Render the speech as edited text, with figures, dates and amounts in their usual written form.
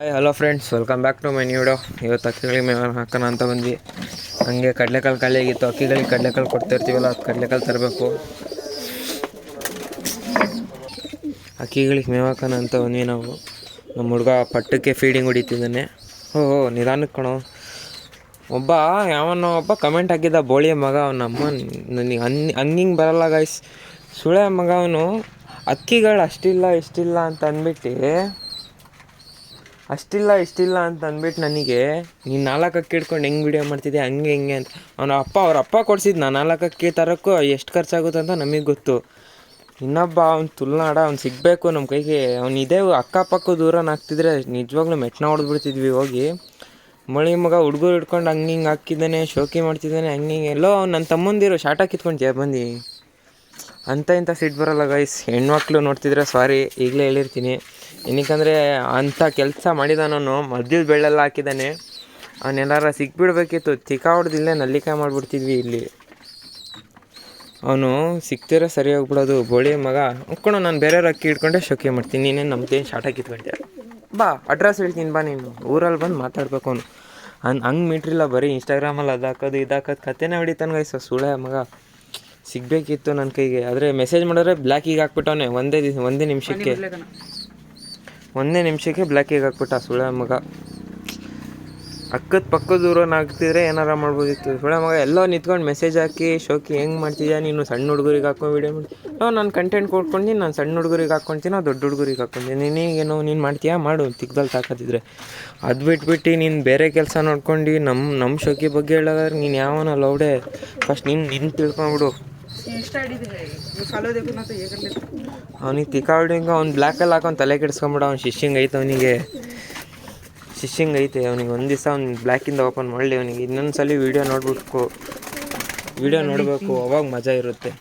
Hi hello friends, welcome back to my new video. ಇವತ್ತು ಅಕ್ಕಿಗಳಿಗೆ ಮೇವು ಹಾಕೋಣ ಅಂತ ಬಂದ್ವಿ. ಹಂಗೆ ಕಡಲೆಕಾಳು ಖಾಲಿ ಆಗಿತ್ತು. ಅಕ್ಕಿಗಳಿಗೆ ಕಡಲೆಕಾಳು ಕೊಡ್ತಾಯಿರ್ತೀವಲ್ಲ, ಅದು ಕಡಲೆಕಾಳು ತರಬೇಕು. ಅಕ್ಕಿಗಳಿಗೆ ಮೇವು ಹಾಕೋಣ ಅಂತ ಬಂದ್ವಿ ನಾವು. ನಮ್ಮ ಹುಡುಗ ಪಟ್ಟಕ್ಕೆ ಫೀಡಿಂಗ್ ಹೊಡಿತಿದ್ದಾನೆ. ನಿಧಾನಕ್ಕೆ ಕಣೋ. ಒಬ್ಬ ಕಮೆಂಟ್ ಹಾಕಿದ್ದ, ಬೋಳಿಯ ಮಗ ಅವನಮ್ಮ ನನಗೆ ಹಂಗಿಂಗೆ ಬರಲ್ಲ ಗೈಸ್. ಸುಳೆ ಮಗ ಅವನು. ಅಕ್ಕಿಗಳು ಇಷ್ಟಿಲ್ಲ ಅಂತ ಅಂದ್ಬಿಟ್ಟು ನನಗೆ ನೀನು 4 ಅಕ್ಕಿ ಹಿಡ್ಕೊಂಡು ಹೆಂಗೆ ವೀಡಿಯೋ ಮಾಡ್ತಿದ್ದೆ ಹಂಗೆ ಹಿಂಗೆ ಅಂತ. ಅವ್ರ ಅಪ್ಪ ಕೊಡಿಸಿದ್ನ 4 ಅಕ್ಕಿ ತರೋಕ್ಕೂ ಎಷ್ಟು ಖರ್ಚಾಗುತ್ತೆ ಅಂತ ನಮಗೆ ಗೊತ್ತು. ಇನ್ನೊಬ್ಬ ಅವ್ನು ತುಳ್ನಾಡ, ಅವ್ನು ಸಿಗಬೇಕು ನಮ್ಮ ಕೈಗೆ. ಅವ್ನು ಇದೇ ಅಕ್ಕಪಕ್ಕ ದೂರನ ಹಾಕ್ತಿದ್ರೆ ನಿಜವಾಗ್ಲೂ ಮೆಟ್ನ ಹೊಡೆದ್ಬಿಡ್ತಿದ್ವಿ ಹೋಗಿ. ಮಳಿ ಮಗ ಹುಡುಗರು ಹಿಡ್ಕೊಂಡು ಹಂಗೆ ಹಿಂಗೆ ಹಾಕಿದ್ದಾನೆ, ಶೋಕಿ ಮಾಡ್ತಿದ್ದಾನೆ ಹಂಗೆ ಹಿಂಗೆ. ಎಲ್ಲೋ ನನ್ನ ತಮ್ಮಂದಿರು ಶಾಟ ಕಿತ್ಕೊಂಡು ಬಂದು ಇಂಥ ಸಿಟ್ಟು ಬರೋಲ್ಲ ಗೈಸ್. ಹೆಣ್ಮಕ್ಳು ನೋಡ್ತಿದ್ರೆ ಸಾರಿ, ಈಗಲೇ ಹೇಳಿರ್ತೀನಿ. ಏನಕ್ಕಂದರೆ ಅಂಥ ಕೆಲಸ ಮಾಡಿದಾನವನು. ಮದ್ಯದ ಬೆಳ್ಳೆಲ್ಲ ಹಾಕಿದ್ದಾನೆ. ಅವನೆಲ್ಲಾರ ಸಿಕ್ಬಿಡ್ಬೇಕಿತ್ತು. ತಿಕ್ಕಾ ಹೊಡೆದಿಲ್ಲೇ ನಲ್ಲಿಕಾಯಿ ಮಾಡಿಬಿಡ್ತಿದ್ವಿ ಇಲ್ಲಿ. ಅವನು ಸಿಕ್ತಿರೋ ಸರಿ ಹೋಗ್ಬಿಡೋದು. ಬೋಳಿ ಮಗ ಅನ್ಕೊಂಡು ನಾನು ಬೇರೆಯವ್ರ ಅಕ್ಕಿ ಹಿಡ್ಕೊಂಡೆ ಶೋಕಿ ಮಾಡ್ತೀನಿ. ನೀನೇನು ನಮ್ಮದೇನು ಶಾಟ ಕಿತ್ಕೊಂಡೆ. ಬಾ, ಅಡ್ರೆಸ್ ಹೇಳ್ತೀನಿ ಬಾ, ನೀನು ಊರಲ್ಲಿ ಬಂದು ಮಾತಾಡ್ಬೇಕು. ಅವನು ಹಂಗೆ ಮೀಟ್ರಿಲ್ಲ, ಬರೀ ಇನ್ಸ್ಟಾಗ್ರಾಮಲ್ಲಿ ಅದು ಹಾಕೋದು ಕತೆನೇ ಹೊಡಿತಾನೆ ಗೈಸ್. ಸುಳೆ ಮಗ ಸಿಗಬೇಕಿತ್ತು ನನ್ನ ಕೈಗೆ. ಆದರೆ ಮೆಸೇಜ್ ಮಾಡಿದ್ರೆ ಬ್ಲ್ಯಾಕಿಗೆ ಹಾಕ್ಬಿಟ್ಟವನೆ. ಒಂದೇ ನಿಮಿಷಕ್ಕೆ ಬ್ಲ್ಯಾಕಿಗೆ ಹಾಕ್ಬಿಟ್ಟ ಸುಳೆ ಮಗ. ಪಕ್ಕದ ದೂರನ ಹಾಕ್ತಿದ್ರೆ ಏನಾರ ಮಾಡ್ಬೋದಿತ್ತು. ಸುಳೆ ಮಗ ಎಲ್ಲೋ ನಿಂತ್ಕೊಂಡು ಮೆಸೇಜ್ ಹಾಕಿ, ಶೋಕಿ ಹೆಂಗೆ ಮಾಡ್ತಿದ್ಯಾ ನೀನು, ಸಣ್ಣ ಹುಡುಗರಿಗೆ ಹಾಕೋ ವೀಡಿಯೋ ಮಾಡಿ. ನಾನು ಕಂಟೆಂಟ್ ಕೊಡ್ಕೊಂಡು ನಾನು ಸಣ್ಣ ಹುಡುಗರಿಗೆ ಹಾಕ್ಕೊತೀನೋ ದೊಡ್ಡ ಹುಡುಗರಿಗೆ ಹಾಕ್ಕೊತೀನಿ. ನಿನಗೇನೋ ನೀನು ಮಾಡ್ತೀಯಾ ಮಾಡು, ತಿಕ್ದಲ್ಲಿ ತಾಕತ್ತಿದ್ರೆ. ಅದು ಬಿಟ್ಬಿಟ್ಟು ನೀನು ಬೇರೆ ಕೆಲಸ ನೋಡ್ಕೊಂಡು ನಮ್ಮ ಶೋಕಿ ಬಗ್ಗೆ ಹೇಳೋದ್ರೆ ನೀನು ಯಾವನ ಲೌಡೆ. ಫಸ್ಟ್ ನಿನ್ನ ತಿಳ್ಕೊಂಬಿಡು. ಅವನಿಗೆ ತಿಕ್ಕಾವಡಿಂಗ ಅವ್ನು ಬ್ಲ್ಯಾಕಲ್ಲಿ ಹಾಕೊಂಡು ತಲೆ ಕೆಡಿಸ್ಕೊಂಬಿಡ. ಅವ್ನು ಶಿಶಿಂಗ್ ಐತೆ ಅವನಿಗೆ. ಒಂದು ದಿವಸ ಅವ್ನು ಬ್ಲ್ಯಾಕಿಂದ ಓಪನ್ ಮಾಡಲಿ ಅವನಿಗೆ. ಇನ್ನೊಂದ್ಸಲ ವೀಡಿಯೋ ನೋಡಬೇಕು, ಅವಾಗ ಮಜಾ ಇರುತ್ತೆ.